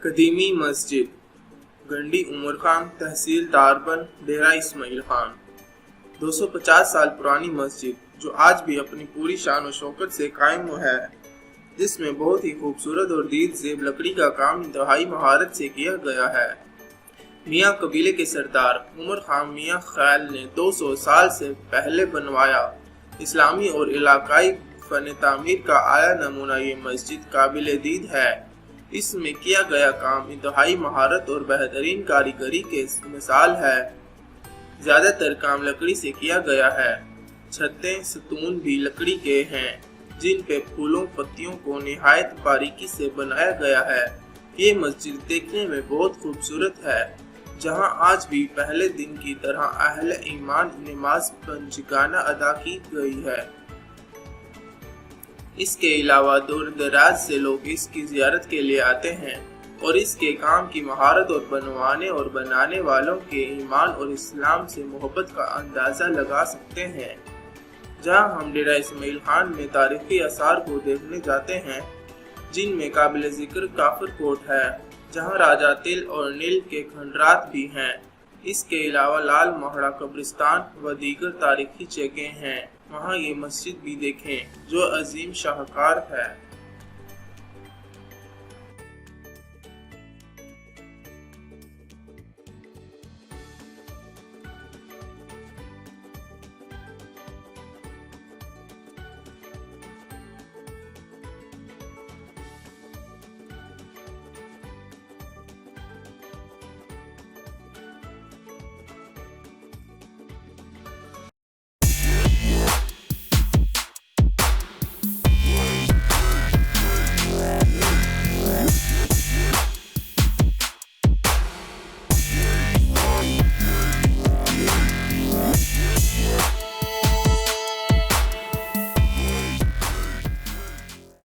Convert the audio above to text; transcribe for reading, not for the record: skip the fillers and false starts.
قدیمی مسجد گنڈی عمر خان تحصیل تاربن ڈیرہ اسماعیل خان 250 سال پرانی مسجد جو آج بھی اپنی پوری شان و شوکت سے قائم ہے، جس میں بہت ہی خوبصورت اور دید زیب لکڑی کا کام انتہائی مہارت سے کیا گیا ہے۔ میاں قبیلے کے سردار عمر خان میاں خیال نے 200 سال سے پہلے بنوایا۔ اسلامی اور علاقائی فن تعمیر کا اعلیٰ نمونہ یہ مسجد قابل دید ہے۔ اس میں کیا گیا کام انتہائی مہارت اور بہترین کاریگری کے مثال ہے۔ زیادہ تر کام لکڑی سے کیا گیا ہے۔ چھتیں ستون بھی لکڑی کے ہیں، جن پہ پھولوں پتیوں کو نہایت باریکی سے بنایا گیا ہے۔ یہ مسجد دیکھنے میں بہت خوبصورت ہے، جہاں آج بھی پہلے دن کی طرح اہل ایمان نماز پنجگانہ ادا کی گئی ہے۔ اس کے علاوہ دور دراز سے لوگ اس کی زیارت کے لیے آتے ہیں اور اس کے کام کی مہارت اور بنوانے اور بنانے والوں کے ایمان اور اسلام سے محبت کا اندازہ لگا سکتے ہیں۔ جہاں ہم ڈیرہ اسماعیل خان میں تاریخی آثار کو دیکھنے جاتے ہیں، جن میں قابل ذکر کافر کوٹ ہے، جہاں راجہ تل اور نیل کے کھنڈرات بھی ہیں۔ اس کے علاوہ لال محرہ قبرستان و دیگر تاریخی جگہیں ہیں، وہاں یہ مسجد بھی دیکھیں جو عظیم شاہکار ہے۔